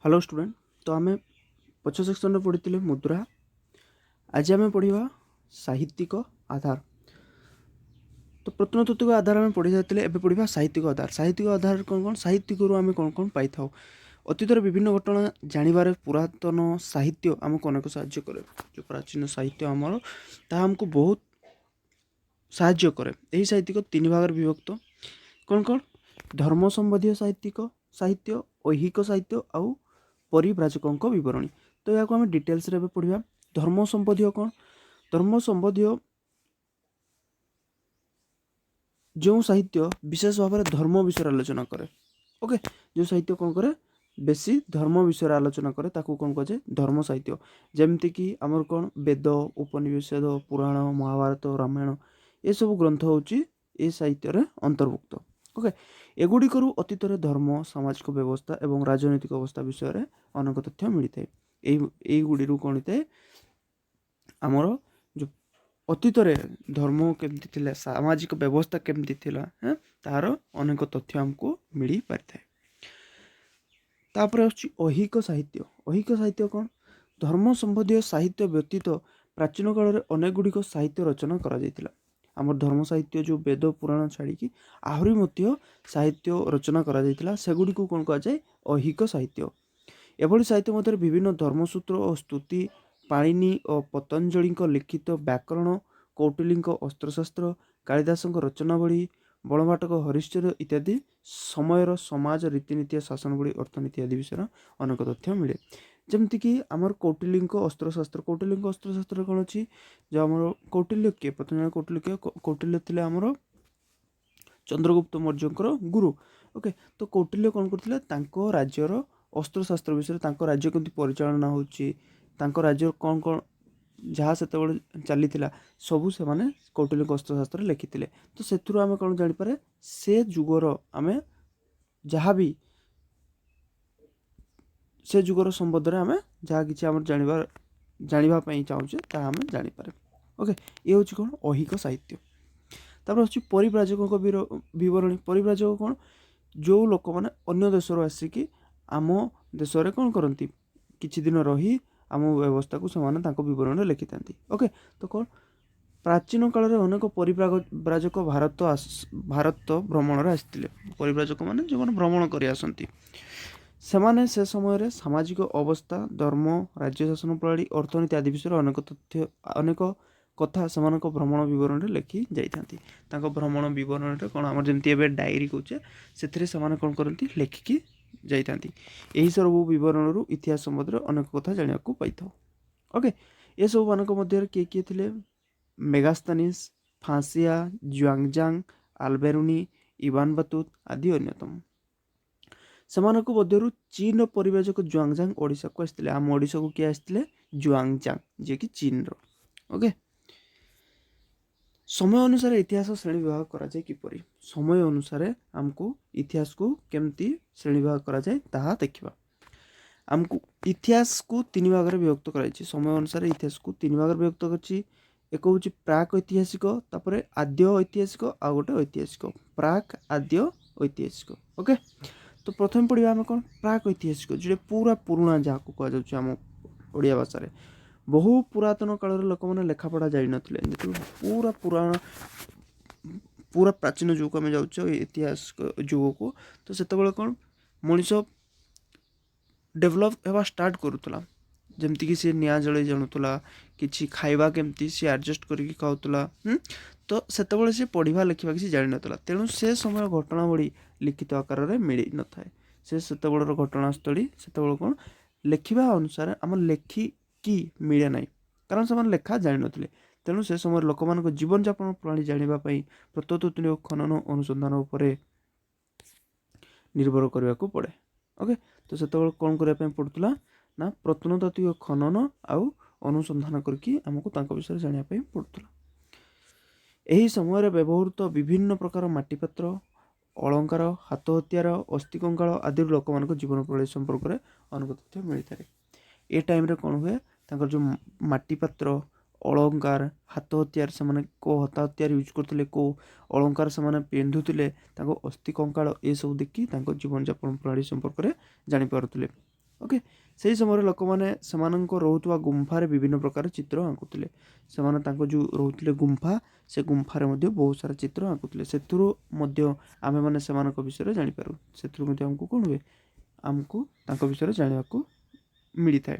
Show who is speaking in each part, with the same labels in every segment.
Speaker 1: Hello student. तो आम पछ सेक्शन पढ़ी मुद्रा। आज आम पढ़ा साहित्यिक आधार। तो प्रत्नतात्विक आधार आम पढ़ी जाते एवं पढ़ा साहित्यिक आधार। साहित्यिक आधार कौन कौन साहित्यिक आम कौन कौन पाई था। अतीतर विभिन्न घटना जानवर पुरातन साहित्य आमको अनेक साहाय्य करे। जो प्राचीन साहित्य आमर ता आमको बहुत साहाय्य करे। यही साहित्यिक तीन भाग विभक्त। कौन कौन धर्म संबंधी साहित्यिक साहित्य, ऐहिक साहित्य आउ परिव्राजकों बरणी। तो या आम डिटेल्स रे पढ़ा। धर्म संबंधी कौन धर्म संबंधी जो साहित्य विशेष भाव में धर्म विषय आलोचना करे। ओके, जो साहित्य कौन करे बेसी धर्म विषय आलोचना करे ताकू कौन कहे धर्म साहित्य। जमती कि आमर कौन वेद, उपनिषद, पुराण, महाभारत, रामायण ये सब ग्रंथ होची ए साहित्य रे अंतर्भुक्त। ओके, एगुड़िक अतीत धर्म, सामाजिक व्यवस्था एवं राजनैतिक अवस्था विषय में अनेक तथ्य मिलता है। यही गुड़ी कौन होता है आमर जो अतीत धर्म केमती थिला, सामाजिक व्यवस्था केमती थिला, तार अनेक तथ्य हमको मिल पारि थाए। तापर ऐहिक साहित्य। ऐहिक साहित्य कौन धर्म संबंधी साहित्य व्यतीत प्राचीन काल में अनेक गुड़िक साहित्य रचना करा जायतिला। आमर धर्म साहित्य जो वेद पुराण छाड़ी आहरी मध्य साहित्य रचना करा जायतिला, सेगुड़ी को कौन कहा जाए ऐहिक साहित्य। एभली साहित्य मध्य विभिन्न धर्मसूत्र और स्तुति, पाणिनि और पतंजलि लिखित व्याकरण, कौटिल्य अस्त्रशास्त्र, कालिदास रचनावली, बणभाटक हरिश्चर्य इत्यादि समयर समाज रीतिनीति, शासनवली, अर्थनीति आदि विषय अनेक तथ्य मिले। जमती आमर कौटिल्य अस्त्रशास्त्र। कौटिल्य अस्त्रशास्त्र कौन अच्छी जो आम कौटिल्य किए प्रथम कौटिल्य थे आमर चंद्रगुप्त मौर्य गुरु। ओके, तो कौटिल्य कौन करते राज्यर अस्त्रशास्त्र विषय, राज्य केमती परिचालना होची, राज्य कौन कौन जहाँ से चली सबू से माने कौटिल्य अस्त्रशास्त्र लिखिते। तो से आम कौन जापर से जुगर आम जहाँ भी से जुगर संबंध में आम जहाँ कि आम जानापी चाहूचे ताहा आम जापर। ओके, ये हूँ कौन ऐहिक साहित्य। तापर अच्छी परिव्राजकों बरणी। परिव्राजक कौन जो लोक मैंने अन्य देश आसिकी आम देश में कौन करती किछि दिन रही आम व्यवस्था को सेमाने तांको विवरण लिखि था। ओके, तो कौन प्राचीन काल में अनेक परिव्राजक भारत भ्रमण आसते। परिव्राजक माने जो मैंने भ्रमण कर आसती सेमाने से समय रे सामाजिक अवस्था, धर्म, राज्य शासन प्रणाली, अर्थनीति आदि विषय अनेक तथ्य अनेक कथा से भ्रमण विवरण में लिखि जाती। भ्रमण विवरण में कौन आम जमी डायरी कहे से कौन करती लिखिकी जाती। यही सब विवरण इतिहास संबंध अनेक कथा जाना पाई था। ओके, ये सब मानक मध्य किए किए थे मेगास्तानिस, फांसिया, जुआंगजांग, आल्बेरुनी, इवान बतूत आदि अन्यतम। सेमानक मध्यरु चीन परिव्राजक जुआंगजांग ओडिशा को आसते। आम ओडिशा को किए आसते जुआंगजांग जे कि चीन रो। ओके, समय अनुसार इतिहास श्रेणी विभाग करा जाए किपरि। समय अनुसार आमको इतिहास को केमती श्रेणी विभाग करा जाए ताहा देखिबा। आमको इतिहास को तीन भाग में विभक्त कराई। समय अनुसार इतिहास को तीन भाग में विभक्त कर। एक हूँ प्राक ऐतिहासिक, तापर आद्य ऐतिहासिक, आ गोटे ऐतिहासिक। प्राक, आद्य, ऐतिहासिक। ओके, तो प्रथम पढ़ा आम कौन प्राक ऐतिहासिक जो पूरा पुराणा जहाँ को कहुच्छे आम ओडिया भाषा रे। बहु पुरातन काल लोक मैंने लेखापढ़ा जान जो पूरा पुराण पूरा प्राचीन जुग आम जाऊँ इतिहास जुग को, तो से कौन मनीष डेभलप होगा स्टार्ट करूला। जमती कि सी निआ जल जानुला कि खाइबा केमती सी एडजस्ट करके खाऊला। तो से सी पढ़ा लिखा किसी जान ना, तेणु से समय घटनावली लिखित आकार में मिल न था। से घटनास्थली से कौन लिखा अनुसार आम लेखिकी मिले ना, कारण से लेखा जान ना। तेणु से समय लोक मान जीवन जापन प्रणाली जानापी प्रत्नतात्विक खनन अनुसंधान उपर निर्भर करने को पड़े। ओके, तो से कौन करने पड़ूला ना प्रत्नतात्विक खनन आउ अनुसंधान करके आमको विषय जानापी पड़ूला। यही समय व्यवहृत विभिन्न प्रकार माटीपात्र, अलंकार, हाथ हथियार, अस्थि कंकाल आदि लोक मान जीवन प्रणाली संपर्क में अनेक तथ्य मिलता है। ये टाइम रे कौन हुए जो माटीपात्र, अलंकार, हाथ हथियार से को हाथ हथियार यूज करते, को अलंकार से पिंधुले, अस्थि कंकाल ये सब देखी जीवन जापन प्रणाली संपर्क में जापे। ओके ସେହି ସମୟରେ ଲୋକମାନେ ସେମାନଙ୍କ ରହୁଥିବା ଗୁମ୍ଫାରେ ବିଭିନ୍ନ ପ୍ରକାର ଚିତ୍ର ଆଙ୍କୁଥିଲେ। ସେମାନେ ତାଙ୍କ ଯେଉଁ ରହୁଥିଲେ ଗୁମ୍ଫା, ସେ ଗୁମ୍ଫାରେ ମଧ୍ୟ ବହୁତ ସାରା ଚିତ୍ର ଆଙ୍କୁଥିଲେ। ସେଥିରୁ ମଧ୍ୟ ଆମେମାନେ ସେମାନଙ୍କ ବିଷୟରେ ଜାଣିପାରୁ। ସେଥିରୁ ମଧ୍ୟ ଆମକୁ କ'ଣ ହୁଏ, ଆମକୁ ତାଙ୍କ ବିଷୟରେ ଜାଣିବାକୁ ମିଳିଥାଏ।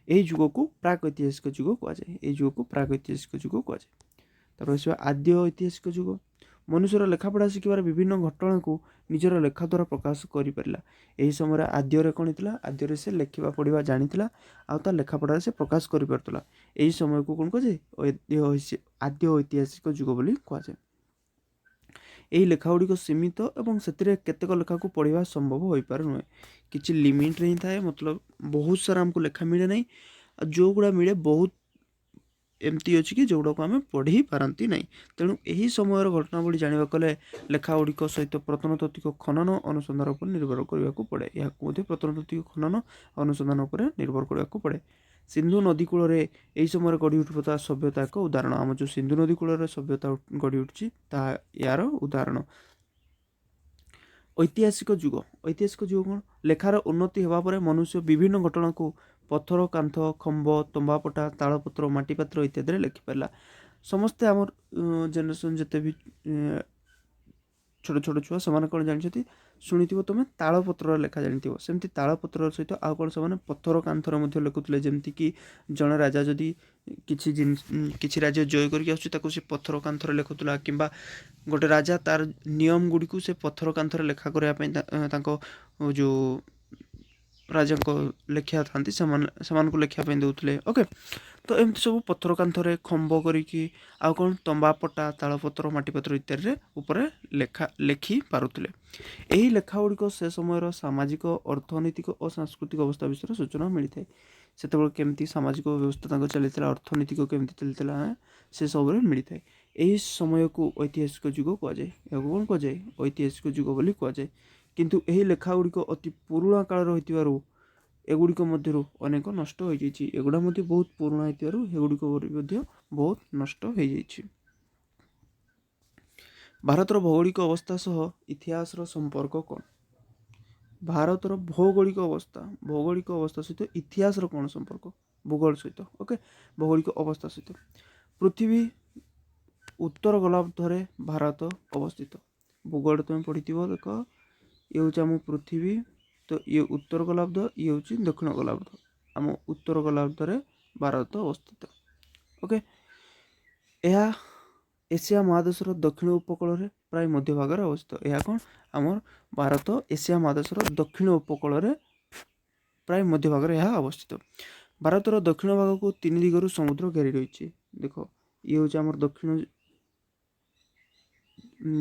Speaker 1: ଏହି ଯୁଗକୁ ପ୍ରାକ୍ ଐତିହାସିକ ଯୁଗ କୁହାଯାଏ। ଏହି ଯୁଗକୁ ପ୍ରାକ୍ ଐତିହାସିକ ଯୁଗ କୁହାଯାଏ। ତାପରେ ଆସିବା ଆଦ୍ୟ ଐତିହାସିକ ଯୁଗ। ମନୁଷ୍ୟର ଲେଖାପଢ଼ା ଶିଖିବାର ବିଭିନ୍ନ ଘଟଣାକୁ ନିଜର ଲେଖା ଦ୍ୱାରା ପ୍ରକାଶ କରିପାରିଲା। ଏହି ସମୟରେ ଆଦ୍ୟରେ କ'ଣ ହେଇଥିଲା, ଆଦ୍ୟରେ ସେ ଲେଖିବା ପଢ଼ିବା ଜାଣିଥିଲା ଆଉ ତା ଲେଖାପଢ଼ାରେ ସେ ପ୍ରକାଶ କରିପାରୁଥିଲା। ଏହି ସମୟକୁ କ'ଣ କୁହାଯାଏ, ଆଦ୍ୟ ଐତିହାସିକ ଯୁଗ ବୋଲି କୁହାଯାଏ। ଏହି ଲେଖା ଗୁଡ଼ିକ ସୀମିତ ଏବଂ ସେଥିରେ କେତେକ ଲେଖାକୁ ପଢ଼ିବା ସମ୍ଭବ ହୋଇପାରେ ନୁହେଁ। କିଛି ଲିମିଟ୍ରେ ହିଁ ଥାଏ, ମତଲବ ବହୁତ ସାରା ଆମକୁ ଲେଖା ମିଳେ ନାହିଁ। ଆଉ ଯେଉଁଗୁଡ଼ା ମିଳେ ବହୁତ ଏମିତି ଅଛି କି ଯେଉଁଗୁଡ଼ାକୁ ଆମେ ପଢ଼ି ପାରନ୍ତି ନାହିଁ। ତେଣୁ ଏହି ସମୟର ଘଟଣାବଳୀ ଜାଣିବାକୁ ହେଲେ ଲେଖା ଗୁଡ଼ିକ ସହିତ ପ୍ରତ୍ନତାତ୍ତ୍ୱିକ ଖନନ ଅନୁସନ୍ଧାନ ଉପରେ ନିର୍ଭର କରିବାକୁ ପଡ଼େ। ଏହାକୁ ମଧ୍ୟ ପ୍ରତ୍ନତାତ୍ତ୍ୱିକ ଖନନ ଅନୁସନ୍ଧାନ ଉପରେ ନିର୍ଭର କରିବାକୁ ପଡ଼େ। ସିନ୍ଧୁ ନଦୀ କୂଳରେ ଏହି ସମୟରେ ଗଢ଼ି ଉଠୁଥିବା ସଭ୍ୟତା ଏକ ଉଦାହରଣ। ଆମ ଯେଉଁ ସିନ୍ଧୁ ନଦୀ କୂଳରେ ସଭ୍ୟତା ଗଢ଼ି ଉଠୁଛି ତାହା ଏହାର ଉଦାହରଣ। ଐତିହାସିକ ଯୁଗ। ଐତିହାସିକ ଯୁଗ କ'ଣ, ଲେଖାର ଉନ୍ନତି ହେବା ପରେ ମନୁଷ୍ୟ ବିଭିନ୍ନ ଘଟଣାକୁ ପଥର, କାନ୍ଥ, ଖମ୍ବ, ତମ୍ବାପଟା, ତାଳପତ୍ର, ମାଟିପାତ୍ର ଇତ୍ୟାଦିରେ ଲେଖିପାରିଲା। ସମସ୍ତେ ଆମର ଜେନେରେସନ୍ ଯେତେ ବି ଛୋଟ ଛୋଟ ଛୁଆ, ସେମାନେ କ'ଣ ଜାଣିଛନ୍ତି, ଶୁଣିଥିବ ତୁମେ ତାଳପତ୍ରରେ ଲେଖା ଜାଣିଥିବ। ସେମିତି ତାଳପତ୍ର ସହିତ ଆଉ କ'ଣ ସେମାନେ ପଥର କାନ୍ଥରେ ମଧ୍ୟ ଲେଖୁଥିଲେ। ଯେମିତିକି ଜଣେ ରାଜା ଯଦି କିଛି ରାଜ୍ୟ ଜୟ କରିକି ଆସୁଛି ତାକୁ ସେ ପଥର କାନ୍ଥରେ ଲେଖୁଥିଲା, କିମ୍ବା ଗୋଟେ ରାଜା ତାର ନିୟମ ଗୁଡ଼ିକୁ ସେ ପଥର କାନ୍ଥରେ ଲେଖା କରିବା ପାଇଁ ତାଙ୍କ ଯେଉଁ ରାଜାଙ୍କ ଲେଖିଆ ଥାନ୍ତି ସେମାନଙ୍କୁ ଲେଖିବା ପାଇଁ ଦେଉଥିଲେ। ଓକେ, ତ ଏମିତି ସବୁ ପଥର କାନ୍ଥରେ ଖମ୍ବ କରିକି ଆଉ କ'ଣ ତମ୍ବାପଟା, ତାଳପତ୍ର, ମାଟିପତ୍ର ଇତ୍ୟାଦିରେ ଉପରେ ଲେଖି ପାରୁଥିଲେ। ଏହି ଲେଖା ଗୁଡ଼ିକ ସେ ସମୟର ସାମାଜିକ, ଅର୍ଥନୈତିକ ଓ ସାଂସ୍କୃତିକ ଅବସ୍ଥା ବିଷୟରେ ସୂଚନା ମିଳିଥାଏ। ସେତେବେଳେ କେମିତି ସାମାଜିକ ବ୍ୟବସ୍ଥା ତାଙ୍କର ଚାଲିଥିଲା, ଅର୍ଥନୈତିକ କେମିତି ଚାଲିଥିଲା, ସେ ସବୁରେ ମିଳିଥାଏ। ଏହି ସମୟକୁ ଐତିହାସିକ ଯୁଗ କୁହାଯାଏ। ଏହାକୁ କ'ଣ କୁହାଯାଏ, ଐତିହାସିକ ଯୁଗ ବୋଲି କୁହାଯାଏ। କିନ୍ତୁ ଏହି ଲେଖା ଗୁଡ଼ିକ ଅତି ପୁରୁଣା କାଳର ହୋଇଥିବାରୁ ଏଗୁଡ଼ିକ ମଧ୍ୟରୁ ଅନେକ ନଷ୍ଟ ହୋଇଯାଇଛି। ଏଗୁଡ଼ା ମଧ୍ୟ ବହୁତ ପୁରୁଣା ହୋଇଥିବାରୁ ଏଗୁଡ଼ିକ ମଧ୍ୟ ବହୁତ ନଷ୍ଟ ହୋଇଯାଇଛି। ଭାରତର ଭୌଗୋଳିକ ଅବସ୍ଥା ସହ ଇତିହାସର ସମ୍ପର୍କ କ'ଣ? ଭାରତର ଭୌଗୋଳିକ ଅବସ୍ଥା ସହିତ ଇତିହାସର କ'ଣ ସମ୍ପର୍କ? ଭୂଗୋଳ ସହିତ। ଓକେ, ଭୌଗୋଳିକ ଅବସ୍ଥା ସହିତ। ପୃଥିବୀ ଉତ୍ତର ଗୋଲାର୍ଦ୍ଧରେ ଭାରତ ଅବସ୍ଥିତ। ଭୂଗୋଳ ତୁମେ ପଢ଼ିଥିବ, ଦେଖ ଇଏ ହେଉଛି ଆମ ପୃଥିବୀ, ତ ଇଏ ଉତ୍ତର ଗୋଲାର୍ଦ୍ଧ, ଇଏ ହେଉଛି ଦକ୍ଷିଣ ଗୋଲାର୍ଦ୍ଧ। ଆମ ଉତ୍ତର ଗୋଲାର୍ଦ୍ଧରେ ଭାରତ ଅବସ୍ଥିତ। ଓକେ, ଏହା ଏସିଆ ମହାଦେଶର ଦକ୍ଷିଣ ଉପକୂଳରେ ପ୍ରାୟ ମଧ୍ୟ ଭାଗରେ ଅବସ୍ଥିତ। ଏହା କ'ଣ, ଆମର ଭାରତ ଏସିଆ ମହାଦେଶର ଦକ୍ଷିଣ ଉପକୂଳରେ ପ୍ରାୟ ମଧ୍ୟ ଭାଗରେ ଏହା ଅବସ୍ଥିତ। ଭାରତର ଦକ୍ଷିଣ ଭାଗକୁ 3 ଦିଗରୁ ସମୁଦ୍ର ଘେରି ରହିଛି। ଦେଖ, ଇଏ ହେଉଛି ଆମର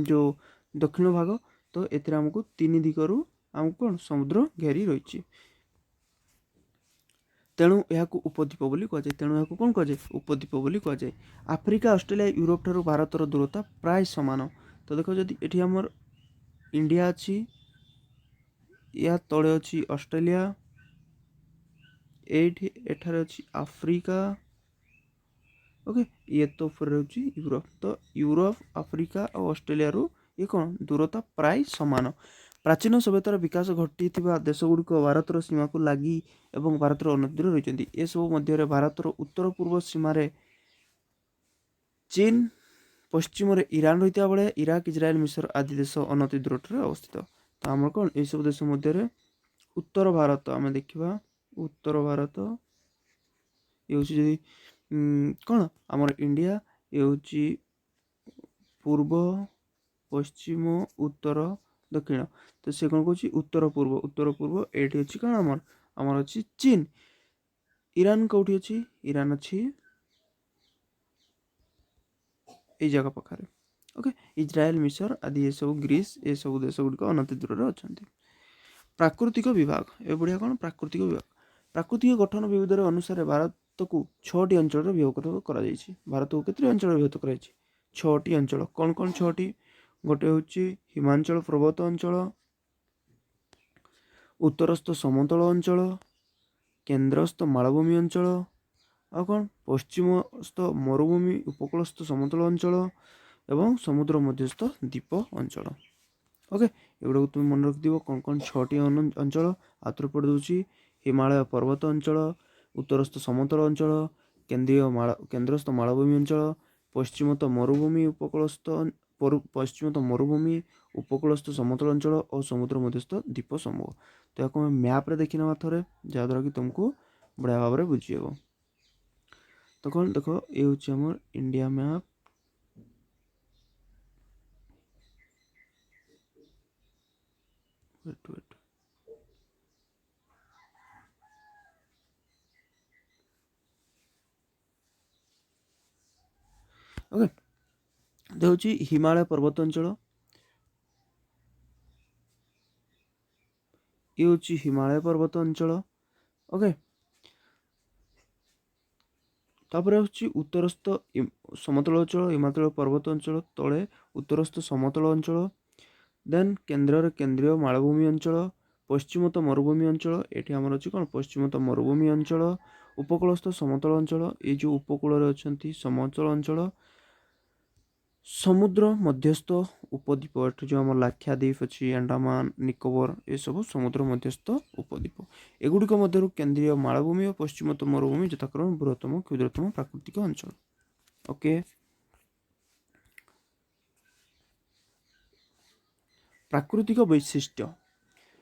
Speaker 1: ଯେଉଁ ଦକ୍ଷିଣ ଭାଗ, ତ ଏଥିରେ ଆମକୁ 3 ଦିଗରୁ ଆମକୁ କ'ଣ, ସମୁଦ୍ର ଘେରି ରହିଛି। ତେଣୁ ଏହାକୁ ଉପଦ୍ୱୀପ ବୋଲି କୁହାଯାଏ। ଉପଦ୍ୱୀପ ବୋଲି କୁହାଯାଏ। ଆଫ୍ରିକା, ଅଷ୍ଟ୍ରେଲିଆ, ୟୁରୋପ ଠାରୁ ଭାରତର ଦୂରତା ପ୍ରାୟ ସମାନ। ତ ଦେଖ, ଯଦି ଏଠି ଆମର ଇଣ୍ଡିଆ ଅଛି, ଏହା ତଳେ ଅଛି ଅଷ୍ଟ୍ରେଲିଆ, ଏଠାରେ ଅଛି ଆଫ୍ରିକା। ଓକେ, ଇଏ ତ ଉପରେ ରହୁଛି ୟୁରୋପ। ତ ୟୁରୋପ, ଆଫ୍ରିକା ଆଉ ଅଷ୍ଟ୍ରେଲିଆରୁ ଇଏ କ'ଣ, ଦୂରତା ପ୍ରାୟ ସମାନ। ପ୍ରାଚୀନ ସଭ୍ୟତାର ବିକାଶ ଘଟିଥିବା ଦେଶଗୁଡ଼ିକ ଭାରତର ସୀମାକୁ ଲାଗି ଏବଂ ଭାରତର ଅନତିରେ ରହିଛନ୍ତି। ଏସବୁ ମଧ୍ୟରେ ଭାରତର ଉତ୍ତର ପୂର୍ବ ସୀମାରେ ଚୀନ, ପଶ୍ଚିମରେ ଇରାନ ରହିଥିବା ବେଳେ ଇରାକ, ଇସ୍ରାଏଲ, ମିଶର ଆଦି ଦେଶ ଅନତି ଦୂରଠାରେ ଅବସ୍ଥିତ। ତ ଆମର କ'ଣ, ଏହିସବୁ ଦେଶ ମଧ୍ୟରେ ଉତ୍ତର ଭାରତ ଆମେ ଦେଖିବା, ଉତ୍ତର ଭାରତ ଇଏ ହେଉଛି ଯଦି କ'ଣ, ଆମର ଇଣ୍ଡିଆ, ଇଏ ହେଉଛି ପୂର୍ବ, ପଶ୍ଚିମ, ଉତ୍ତର, ଦକ୍ଷିଣ। ତ ସେ କ'ଣ କହୁଛି, ଉତ୍ତର ପୂର୍ବ। ଏଇଠି ଅଛି କ'ଣ, ଆମର ଅଛି ଚୀନ। ଇରାନ କେଉଁଠି ଅଛି, ଇରାନ ଅଛି ଏଇ ଜାଗା ପାଖରେ। ଓକେ, ଇସ୍ରାଏଲ, ମିଶର ଆଦି ଏସବୁ, ଗ୍ରୀସ୍, ଏସବୁ ଦେଶ ଗୁଡ଼ିକ ଅନତି ଦୂରରେ ଅଛନ୍ତି। ପ୍ରାକୃତିକ ବିଭାଗ। ଏ ବଢ଼ିଆ କ'ଣ, ପ୍ରାକୃତିକ ବିଭାଗ। ପ୍ରାକୃତିକ ଗଠନ ବିବିଧରେ ଅନୁସାରେ ଭାରତକୁ 6ଟି ଅଞ୍ଚଳରେ ବିଭକ୍ତ କରାଯାଇଛି। ଭାରତକୁ କେତେଟି ଅଞ୍ଚଳରେ ବିଭକ୍ତ କରାଯାଇଛି? 6ଟି ଅଞ୍ଚଳ। କ'ଣ କ'ଣ 6ଟି? ଗୋଟେ ହେଉଛି ହିମାଞ୍ଚଳ ପର୍ବତ ଅଞ୍ଚଳ, ଉତ୍ତରସ୍ଥ ସମତଳ ଅଞ୍ଚଳ, କେନ୍ଦ୍ରସ୍ଥ ମାଳଭୂମି ଅଞ୍ଚଳ, ଆଉ କ'ଣ, ପଶ୍ଚିମସ୍ଥ ମରୁଭୂମି ଉପକୂଳସ୍ଥ ସମତଳ ଅଞ୍ଚଳ ଏବଂ ସମୁଦ୍ର ମଧ୍ୟସ୍ଥ ଦ୍ୱୀପ ଅଞ୍ଚଳ। ଓକେ, ଏଗୁଡ଼ାକୁ ତୁମେ ମନେ ରଖିଥିବ କ'ଣ କ'ଣ 6ଟି ଅଞ୍ଚଳ। ଆଉ ଥରେ ପଢ଼ି ଦେଉଛି, ହିମାଳୟ ପର୍ବତ ଅଞ୍ଚଳ, ଉତ୍ତରସ୍ଥ ସମତଳ ଅଞ୍ଚଳ, କେନ୍ଦ୍ରସ୍ଥ ମାଳଭୂମି ଅଞ୍ଚଳ, ପଶ୍ଚିମତଃ ମରୁଭୂମି, ଉପକୂଳସ୍ଥ ସମତଳ ଅଞ୍ଚଳ ଓ ସମୁଦ୍ର ମଧ୍ୟସ୍ଥ ଦ୍ୱୀପ ସମୂହ। ତ ଏହାକୁ ଆମେ ମ୍ୟାପ୍ରେ ଦେଖିନେବା ଥରେ, ଯାହାଦ୍ୱାରା କି ତୁମକୁ ବଢ଼ିଆ ଭାବରେ ବୁଝିହେବ। ତ କ'ଣ ଦେଖ, ଏ ହେଉଛି ଆମର ଇଣ୍ଡିଆ ମ୍ୟାପ୍। ଓକେ, ହେଉଛି ହିମାଳୟ ପର୍ବତ ଅଞ୍ଚଳ। ଇଏ ହେଉଛି ହିମାଳୟ ପର୍ବତ ଅଞ୍ଚଳ। ଓକେ, ତାପରେ ହେଉଛି ଉତ୍ତରସ୍ଥ ସମତଳ ଅଞ୍ଚଳ, ହିମାଚଳ ପର୍ବତ ଅଞ୍ଚଳ ତଳେ ଉତ୍ତରସ୍ଥ ସମତଳ ଅଞ୍ଚଳ। ଦେନ୍ କେନ୍ଦ୍ରରେ କେନ୍ଦ୍ରୀୟ ମାଳଭୂମି ଅଞ୍ଚଳ, ପଶ୍ଚିମତଃ ମରୁଭୂମି ଅଞ୍ଚଳ। ଏଠି ଆମର ଅଛି କ'ଣ, ପଶ୍ଚିମତଃ ମରୁଭୂମି ଅଞ୍ଚଳ, ଉପକୂଳସ୍ଥ ସମତଳ ଅଞ୍ଚଳ। ଏଇ ଯେଉଁ ଉପକୂଳରେ ଅଛନ୍ତି ସମତଳ ଅଞ୍ଚଳ, ସମୁଦ୍ର ମଧ୍ୟସ୍ଥ ଉପଦ୍ୱୀପ। ଏଠି ଯେଉଁ ଆମର ଲାକ୍ଷାଦ୍ୱୀପ ଅଛି, ଆଣ୍ଡାମାନ ନିକୋବର, ଏସବୁ ସମୁଦ୍ର ମଧ୍ୟସ୍ଥ ଉପଦ୍ୱୀପ। ଏଗୁଡ଼ିକ ମଧ୍ୟରୁ କେନ୍ଦ୍ରୀୟ ମାଳଭୂମି ଓ ପଶ୍ଚିମତଃ ମରୁଭୂମି ଯଥାକ୍ରମେ ବୃହତ୍ତମ କ୍ଷୁଦ୍ରତମ ପ୍ରାକୃତିକ ଅଞ୍ଚଳ। ଓକେ, ପ୍ରାକୃତିକ ବୈଶିଷ୍ଟ୍ୟ।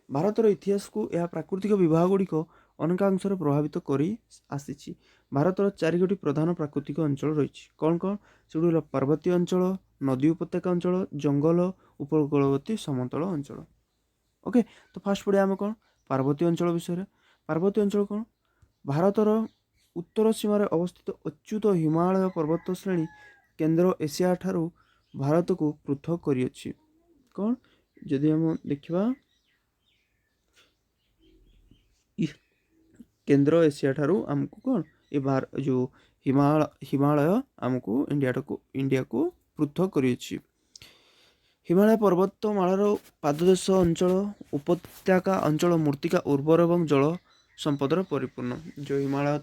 Speaker 1: ଭାରତର ଇତିହାସକୁ ଏହା ପ୍ରାକୃତିକ ବିଭାଗ ଗୁଡ଼ିକ ଅନେକାଂଶରେ ପ୍ରଭାବିତ କରି ଆସିଛି। ଭାରତର 4ଗୋଟି ପ୍ରଧାନ ପ୍ରାକୃତିକ ଅଞ୍ଚଳ ରହିଛି। କ'ଣ କ'ଣ? ସେଗୁଡ଼ିକ ପାର୍ବତୀୟ ଅଞ୍ଚଳ, ନଦୀ ଉପତ୍ୟକା ଅଞ୍ଚଳ, ଜଙ୍ଗଲ, ଉପକୂଳବର୍ତ୍ତୀ ସମତଳ ଅଞ୍ଚଳ। ଓକେ, ତ ଫାର୍ଷ୍ଟ ପଢ଼ିବା ଆମେ କ'ଣ, ପାର୍ବତୀୟ ଅଞ୍ଚଳ ବିଷୟରେ। ପାର୍ବତୀୟ ଅଞ୍ଚଳ କ'ଣ? ଭାରତର ଉତ୍ତର ସୀମାରେ ଅବସ୍ଥିତ ଅଚ୍ୟୁତ ହିମାଳୟ ପର୍ବତ ଶ୍ରେଣୀ କେନ୍ଦ୍ର ଏସିଆ ଠାରୁ ଭାରତକୁ ପୃଥକ କରିଅଛି। କ'ଣ? ଯଦି ଆମେ ଦେଖିବା, କେନ୍ଦ୍ର ଏସିଆ ଠାରୁ ଆମକୁ କ'ଣ, ଏ ଯେଉଁ ହିମାଳୟ ଆମକୁ ଇଣ୍ଡିଆକୁ ପୃଥକ କରିଅଛି। ହିମାଳୟ ପର୍ବତମାଳାର ପାଦଦେଶ ଅଞ୍ଚଳ, ଉପତ୍ୟକା ଅଞ୍ଚଳ ମୃତ୍ତିକା ଉର୍ବର ଏବଂ ଜଳ ସମ୍ପଦରେ ପରିପୂର୍ଣ୍ଣ। ଯେଉଁ ହିମାଳୟ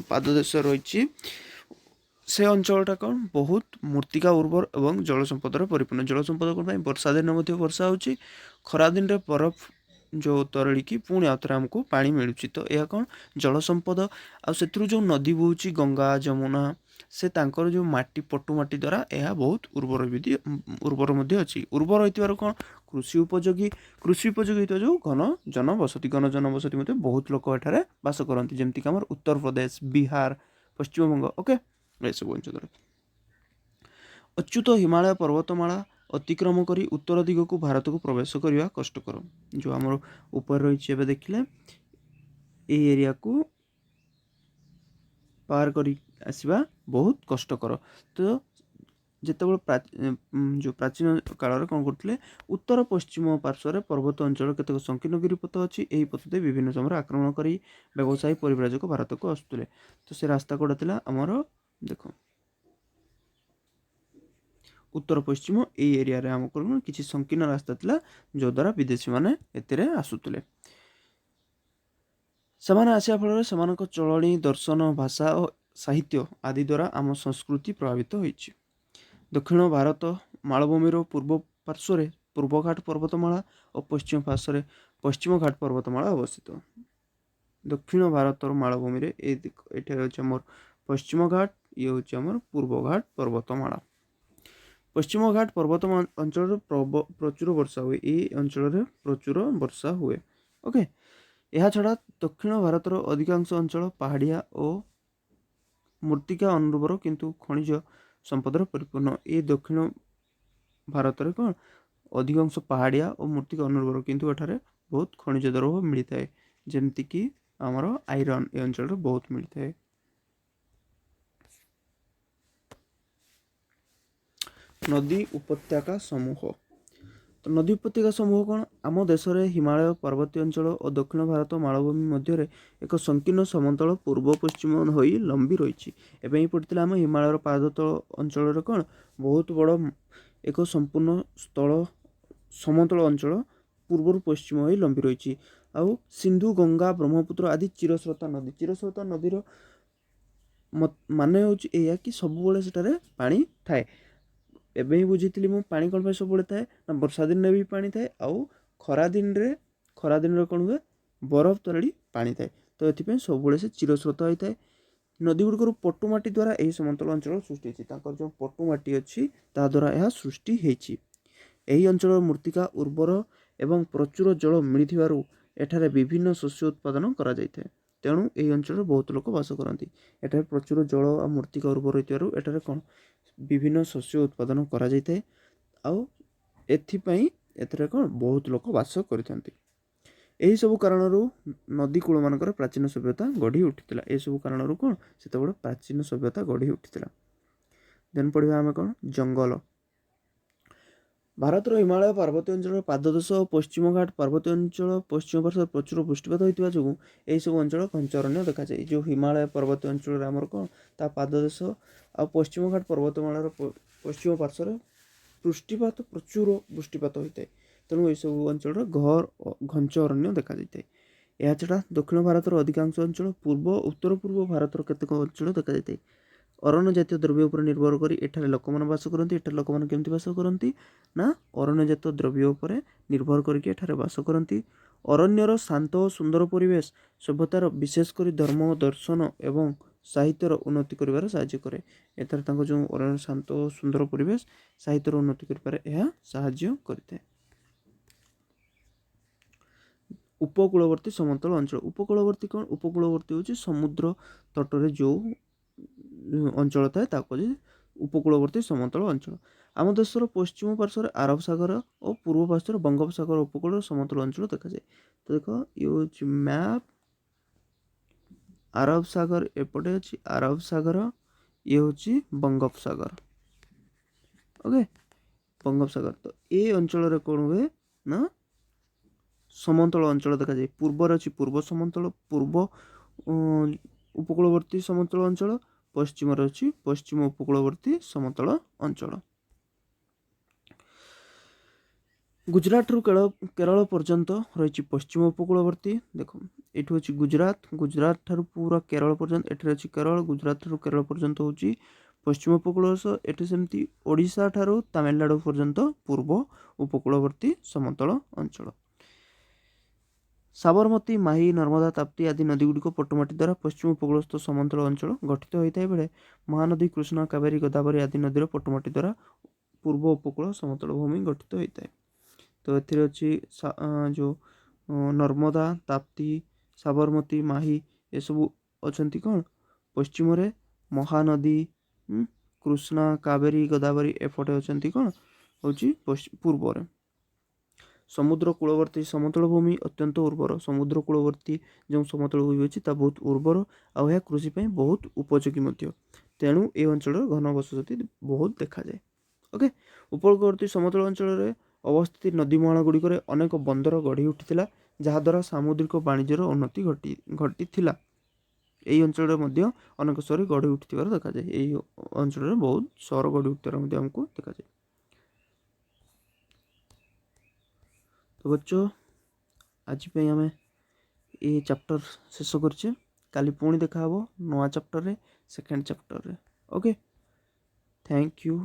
Speaker 1: ପାଦଦେଶ ରହିଛି ସେ ଅଞ୍ଚଳଟା କ'ଣ, ବହୁତ ମୃତ୍ତିକା ଉର୍ବର ଏବଂ ଜଳ ସମ୍ପଦରେ ପରିପୂର୍ଣ୍ଣ। ଜଳ ସମ୍ପଦ କ'ଣ ପାଇଁ? ବର୍ଷା ଦିନରେ ମଧ୍ୟ ବର୍ଷା ହେଉଛି, ଖରାଦିନରେ ବରଫ ଯେଉଁ ତରଳିକି ପୁଣି ଆଉଥରେ ଆମକୁ ପାଣି ମିଳୁଛି। ତ ଏହା କ'ଣ, ଜଳ ସମ୍ପଦ। ଆଉ ସେଥିରୁ ଯେଉଁ ନଦୀ ବହୁଛି, ଗଙ୍ଗା ଯମୁନା, ସେ ତାଙ୍କର ଯେଉଁ ମାଟି, ପଟୁ ମାଟି ଦ୍ୱାରା ଏହା ବହୁତ ଉର୍ବର ମଧ୍ୟ ଅଛି। ଉର୍ବର ହୋଇଥିବାରୁ କ'ଣ, କୃଷି ଉପଯୋଗୀ ହୋଇଥିବା ଯେଉଁ ଘନ ଜନବସତି ମଧ୍ୟ ବହୁତ ଲୋକ ଏଠାରେ ବାସ କରନ୍ତି, ଯେମିତିକି ଆମର ଉତ୍ତରପ୍ରଦେଶ, ବିହାର, ପଶ୍ଚିମବଙ୍ଗ। ଓକେ, ଏସବୁ ଅଞ୍ଚଳରେ ଅଚ୍ୟୁତ ହିମାଳୟ ପର୍ବତମାଳା ଅତିକ୍ରମ କରି ଉତ୍ତର ଦିଗକୁ ଭାରତକୁ ପ୍ରବେଶ କରିବା କଷ୍ଟକର। ଯେଉଁ ଆମର ଉପରେ ରହିଛି ଏବେ ଦେଖିଲେ, এই ଏରିଆକୁ ପାର କରି ଆସିବା ବହୁତ କଷ୍ଟକର। ତ ଯେତେବେଳେ ଯେଉଁ ପ୍ରାଚୀନ କାଳରେ କ'ଣ କରୁଥିଲେ, ଉତ୍ତର ପଶ୍ଚିମ ପାର୍ଶ୍ୱରେ ପର୍ବତ ଅଞ୍ଚଳ କେତେକ ସଂକୀର୍ଣ୍ଣ ଗିରିପଥ ଅଛି। ଏହି ପଥ ଦେଇ ବିଭିନ୍ନ ସମୟରେ ଆକ୍ରମଣ କରି ବ୍ୟବସାୟୀ ପରିବ୍ରାଜକ ଭାରତକୁ ଆସୁଥିଲେ। ତ ସେ ରାସ୍ତା କୋଉଟା ଥିଲା ଆମର, ଦେଖ ଉତ୍ତର ପଶ୍ଚିମ ଏଇ ଏରିଆରେ ଆମକୁ କିଛି ସଂକୀର୍ଣ୍ଣ ରାସ୍ତା ଥିଲା, ଯଦ୍ୱାରା ବିଦେଶୀମାନେ ଏଥିରେ ଆସୁଥିଲେ। ସେମାନେ ଆସିବା ଫଳରେ ସେମାନଙ୍କ ଚଳଣି, ଦର୍ଶନ, ଭାଷା ଓ ସାହିତ୍ୟ ଆଦି ଦ୍ୱାରା ଆମ ସଂସ୍କୃତି ପ୍ରଭାବିତ ହୋଇଛି। ଦକ୍ଷିଣ ଭାରତ ମାଳଭୂମିର ପୂର୍ବ ପାର୍ଶ୍ୱରେ ପୂର୍ବଘାଟ ପର୍ବତମାଳା ଓ ପଶ୍ଚିମ ପାର୍ଶ୍ୱରେ ପଶ୍ଚିମଘାଟ ପର୍ବତମାଳା ଅବସ୍ଥିତ। ଦକ୍ଷିଣ ଭାରତର ମାଳଭୂମିରେ ଏଠାରେ ହେଉଛି ଆମର ପଶ୍ଚିମଘାଟ, ଇଏ ହେଉଛି ଆମର ପୂର୍ବଘାଟ ପର୍ବତମାଳା। ପଶ୍ଚିମଘାଟ ପର୍ବତ ଅଞ୍ଚଳରେ ପ୍ରଚୁର ବର୍ଷା ହୁଏ। ଏହି ଅଞ୍ଚଳରେ ପ୍ରଚୁର ବର୍ଷା ହୁଏ। ଓକେ, ଏହାଛଡ଼ା ଦକ୍ଷିଣ ଭାରତର ଅଧିକାଂଶ ଅଞ୍ଚଳ ପାହାଡ଼ିଆ ଓ ମୃତ୍ତିକା ଅନୁର୍ବର କିନ୍ତୁ ଖଣିଜ ସମ୍ପଦରେ ପରିପୂର୍ଣ୍ଣ। ଏ ଦକ୍ଷିଣ ଭାରତରେ କ'ଣ, ଅଧିକାଂଶ ପାହାଡ଼ିଆ ଓ ମୃତ୍ତିକା ଅନୁର୍ବର, କିନ୍ତୁ ଏଠାରେ ବହୁତ ଖଣିଜ ଦ୍ରବ୍ୟ ମିଳିଥାଏ, ଯେମିତିକି ଆମର ଆଇରନ୍ ଏ ଅଞ୍ଚଳରେ ବହୁତ ମିଳିଥାଏ। ନଦୀ ଉପତ୍ୟକା ସମୂହ। ତ ନଦୀ ଉପତ୍ୟକା ସମୂହ କ'ଣ, ଆମ ଦେଶରେ ହିମାଳୟ ପର୍ବତୀୟ ଅଞ୍ଚଳ ଓ ଦକ୍ଷିଣ ଭାରତ ମାଳଭୂମି ମଧ୍ୟରେ ଏକ ସଂକୀର୍ଣ୍ଣ ସମତଳ ପୂର୍ବ ପଶ୍ଚିମ ହୋଇ ଲମ୍ବି ରହିଛି। ଏବେ ହିଁ ପଡ଼ିଥିଲା ଆମ ହିମାଳୟର ପାଦତଳ ଅଞ୍ଚଳରେ କ'ଣ, ବହୁତ ବଡ଼ ଏକ ସମ୍ପୂର୍ଣ୍ଣ ସମତଳ ଅଞ୍ଚଳ ପୂର୍ବରୁ ପଶ୍ଚିମ ହୋଇ ଲମ୍ବି ରହିଛି। ଆଉ ସିନ୍ଧୁ, ଗଙ୍ଗା, ବ୍ରହ୍ମପୁତ୍ର ଆଦି ଚିରସ୍ରୋତା ନଦୀର ମାନେ ହେଉଛି ଏଇଆ କି ସବୁବେଳେ ସେଠାରେ ପାଣି ଥାଏ। ଏବେ ହିଁ ବୁଝିଥିଲି ମୁଁ, ପାଣି କ'ଣ ପାଇଁ ସବୁବେଳେ ଥାଏ ନା, ବର୍ଷା ଦିନରେ ବି ପାଣି ଥାଏ, ଆଉ ଖରାଦିନରେ କ'ଣ ହୁଏ, ବରଫ ତରଳି ପାଣି ଥାଏ। ତ ଏଥିପାଇଁ ସବୁବେଳେ ସେ ଚିରସ୍ରୋତ ହୋଇଥାଏ। ନଦୀ ଗୁଡ଼ିକରୁ ପଟୁମାଟି ଦ୍ୱାରା ଏହି ସମତଳ ଅଞ୍ଚଳ ସୃଷ୍ଟି ହୋଇଛି। ତାଙ୍କର ଯେଉଁ ପଟୁମାଟି ଅଛି ତା ଦ୍ୱାରା ଏହା ସୃଷ୍ଟି ହୋଇଛି। ଏହି ଅଞ୍ଚଳର ମୃତ୍ତିକା ଉର୍ବର ଏବଂ ପ୍ରଚୁର ଜଳ ମିଳିଥିବାରୁ ଏଠାରେ ବିଭିନ୍ନ ଶସ୍ୟ ଉତ୍ପାଦନ କରାଯାଇଥାଏ। ତେଣୁ ଏହି ଅଞ୍ଚଳରେ ବହୁତ ଲୋକ ବାସ କରନ୍ତି। ଏଠାରେ ପ୍ରଚୁର ଜଳ ଆଉ ମୃତ୍ତିକା ଉର୍ବର ହୋଇଥିବାରୁ ଏଠାରେ କ'ଣ ବିଭିନ୍ନ ଶସ୍ୟ ଉତ୍ପାଦନ କରାଯାଇଥାଏ। ଆଉ ଏଥିପାଇଁ ଏଥିରେ କ'ଣ ବହୁତ ଲୋକ ବାସ କରିଥାନ୍ତି। ଏହିସବୁ କାରଣରୁ ନଦୀ କୂଳମାନଙ୍କରେ ପ୍ରାଚୀନ ସଭ୍ୟତା ଗଢ଼ି ଉଠିଥିଲା। ଏସବୁ କାରଣରୁ କ'ଣ ସେତେବେଳେ ପ୍ରାଚୀନ ସଭ୍ୟତା ଗଢ଼ି ଉଠିଥିଲା। ଦେନ୍ ପଢ଼ିବା ଆମେ କ'ଣ ଜଙ୍ଗଲ। ଭାରତର ହିମାଳୟ ପାର୍ବତ୍ୟ ଅଞ୍ଚଳର ପାଦଦେଶ ଓ ପଶ୍ଚିମ ଘାଟ ପାର୍ବତ୍ୟ ଅଞ୍ଚଳ ପଶ୍ଚିମ ପାର୍ଶ୍ୱରେ ପ୍ରଚୁର ବୃଷ୍ଟିପାତ ହୋଇଥିବା ଯୋଗୁଁ ଏହିସବୁ ଅଞ୍ଚଳ ଘଞ୍ଚ ଅରଣ୍ୟ ଦେଖାଯାଏ। ଯେଉଁ ହିମାଳୟ ପାର୍ବତ୍ୟ ଅଞ୍ଚଳରେ ଆମର କ'ଣ ତା ପାଦଦେଶ ଆଉ ପଶ୍ଚିମ ଘାଟ ପର୍ବତମାଳାର ପଶ୍ଚିମ ପାର୍ଶ୍ୱରେ ପ୍ରଚୁର ବୃଷ୍ଟିପାତ ହୋଇଥାଏ। ତେଣୁ ଏହିସବୁ ଅଞ୍ଚଳର ଘଞ୍ଚ ଅରଣ୍ୟ ଦେଖାଯାଇଥାଏ। ଏହାଛଡ଼ା ଦକ୍ଷିଣ ଭାରତର ଅଧିକାଂଶ ଅଞ୍ଚଳ ପୂର୍ବ ଉତ୍ତର ପୂର୍ବ ଭାରତର କେତେକ ଅଞ୍ଚଳ ଦେଖାଯାଇଥାଏ। ଅରଣ୍ୟ ଜାତୀୟ ଦ୍ରବ୍ୟ ଉପରେ ନିର୍ଭର କରି ଏଠାରେ ଲୋକମାନେ ବାସ କରନ୍ତି। ଏଠାରେ ଲୋକମାନେ କେମିତି ବାସ କରନ୍ତି ନା ଅରଣ୍ୟ ଜାତୀୟ ଦ୍ରବ୍ୟ ଉପରେ ନିର୍ଭର କରିକି ଏଠାରେ ବାସ କରନ୍ତି। ଅରଣ୍ୟର ଶାନ୍ତ ଓ ସୁନ୍ଦର ପରିବେଶ ସଭ୍ୟତାର ବିଶେଷ କରି ଧର୍ମ ଦର୍ଶନ ଏବଂ ସାହିତ୍ୟର ଉନ୍ନତି କରିବାରେ ସାହାଯ୍ୟ କରେ। ଏଠାରେ ତାଙ୍କ ଯେଉଁ ଅରଣ୍ୟ ଶାନ୍ତ ଓ ସୁନ୍ଦର ପରିବେଶ ସାହିତ୍ୟର ଉନ୍ନତି କରିବାରେ ଏହା ସାହାଯ୍ୟ କରିଥାଏ। ଉପକୂଳବର୍ତ୍ତୀ ସମତଳ ଅଞ୍ଚଳ। ଉପକୂଳବର୍ତ୍ତୀ କ'ଣ? ଉପକୂଳବର୍ତ୍ତୀ ହେଉଛି ସମୁଦ୍ର ତଟରେ ଯେଉଁ ଅଞ୍ଚଳ ଥାଏ ତାକୁ କୁହାଯାଏ ଉପକୂଳବର୍ତ୍ତୀ ସମତଳ ଅଞ୍ଚଳ। ଆମ ଦେଶର ପଶ୍ଚିମ ପାର୍ଶ୍ୱରେ ଆରବ ସାଗର ଓ ପୂର୍ବ ପାର୍ଶ୍ୱରେ ବଙ୍ଗୋପସାଗର ଉପକୂଳର ସମତଳ ଅଞ୍ଚଳ ଦେଖାଯାଏ। ତ ଦେଖ ଇଏ ହେଉଛି ମ୍ୟାପ୍। ଆରବ ସାଗର ଏପଟେ ଅଛି, ଆରବ ସାଗର, ଇଏ ହେଉଛି ବଙ୍ଗୋପସାଗର। ଓକେ, ବଙ୍ଗୋପସାଗର। ତ ଏ ଅଞ୍ଚଳରେ କ'ଣ ହୁଏ ନା ସମତଳ ଅଞ୍ଚଳ ଦେଖାଯାଏ। ପୂର୍ବରେ ଅଛି ପୂର୍ବ ସମତଳ ପୂର୍ବ ଉପକୂଳବର୍ତ୍ତୀ ସମତଳ ଅଞ୍ଚଳ, ପଶ୍ଚିମରେ ଅଛି ପଶ୍ଚିମ ଉପକୂଳବର୍ତ୍ତୀ ସମତଳ ଅଞ୍ଚଳ। ଗୁଜରାଟରୁ କେରଳ ପର୍ଯ୍ୟନ୍ତ ରହିଛି ପଶ୍ଚିମ ଉପକୂଳବର୍ତ୍ତୀ। ଦେଖ ଏଇଠୁ ଅଛି ଗୁଜରାଟ, ଗୁଜରାଟ ଠାରୁ ପୁରା କେରଳ ପର୍ଯ୍ୟନ୍ତ ଏଠାରେ ଅଛି କେରଳ, ଗୁଜରାଟ ଠାରୁ କେରଳ ପର୍ଯ୍ୟନ୍ତ ହେଉଛି ପଶ୍ଚିମ ଉପକୂଳ। ଏଠି ସେମିତି ଓଡ଼ିଶା ଠାରୁ ତାମିଲନାଡ଼ୁ ପର୍ଯ୍ୟନ୍ତ ପୂର୍ବ ଉପକୂଳବର୍ତ୍ତୀ ସମତଳ ଅଞ୍ଚଳ। ସାବରମତୀ, ମାହି, ନର୍ମଦା, ତାପ୍ତି ଆଦି ନଦୀଗୁଡ଼ିକ ପଟୁମାଟି ଦ୍ୱାରା ପଶ୍ଚିମ ଉପକୂଳସ୍ଥ ସମତଳ ଅଞ୍ଚଳ ଗଠିତ ହୋଇଥାଏ ବେଳେ ମହାନଦୀ କୃଷ୍ଣ, କାବେରୀ, ଗୋଦାବରୀ ଆଦି ନଦୀର ପଟୁମାଟି ଦ୍ୱାରା ପୂର୍ବ ଉପକୂଳ ସମତଳ ଭୂମି ଗଠିତ ହୋଇଥାଏ। ତ ଏଥିରେ ଅଛି ଯେଉଁ ନର୍ମଦା, ତାପ୍ତି, ସାବରମତୀ, ମାହି ଏସବୁ ଅଛନ୍ତି କ'ଣ ପଶ୍ଚିମରେ, ମହାନଦୀ, କୃଷ୍ଣା, କାବେରୀ, ଗୋଦାବରୀ ଏପଟେ ଅଛନ୍ତି କ'ଣ ହେଉଛି ପୂର୍ବରେ। ସମୁଦ୍ର କୂଳବର୍ତ୍ତୀ ସମତଳ ଭୂମି ଅତ୍ୟନ୍ତ ଉର୍ବର। ସମୁଦ୍ର କୂଳବର୍ତ୍ତୀ ଯେଉଁ ସମତଳ ଭୂମି ଅଛି ତା ବହୁତ ଉର୍ବର ଆଉ ଏହା କୃଷି ପାଇଁ ବହୁତ ଉପଯୋଗୀ ମଧ୍ୟ। ତେଣୁ ଏ ଅଞ୍ଚଳର ଘନ ବସତି ବହୁତ ଦେଖାଯାଏ। ଓକେ, ଉପକୂଳବର୍ତ୍ତୀ ସମତଳ ଅଞ୍ଚଳରେ ଅବସ୍ଥିତ ନଦୀମୁହାଣ ଗୁଡ଼ିକରେ ଅନେକ ବନ୍ଦର ଗଢ଼ି ଉଠିଥିଲା ଯାହାଦ୍ୱାରା ସାମୁଦ୍ରିକ ବାଣିଜ୍ୟର ଉନ୍ନତି ଘଟିଥିଲା। ଏହି ଅଞ୍ଚଳରେ ମଧ୍ୟ ଅନେକ ସହର ଗଢ଼ି ଉଠିଥିବାର ଦେଖାଯାଏ। ଏହି ଅଞ୍ଚଳରେ ବହୁତ ସହର ଗଢ଼ି ଉଠିଥିବାର ମଧ୍ୟ ଆମକୁ ଦେଖାଯାଏ। ତ ବଚ୍ଚ ଆଜି ପାଇଁ ଆମେ ଏ ଚାପ୍ଟର ଶେଷ କରିଛେ। କାଲି ପୁଣି ଦେଖା ହେବ ନୂଆ ଚାପ୍ଟରରେ, ସେକେଣ୍ଡ ଚାପ୍ଟରରେ। Okay, thank you.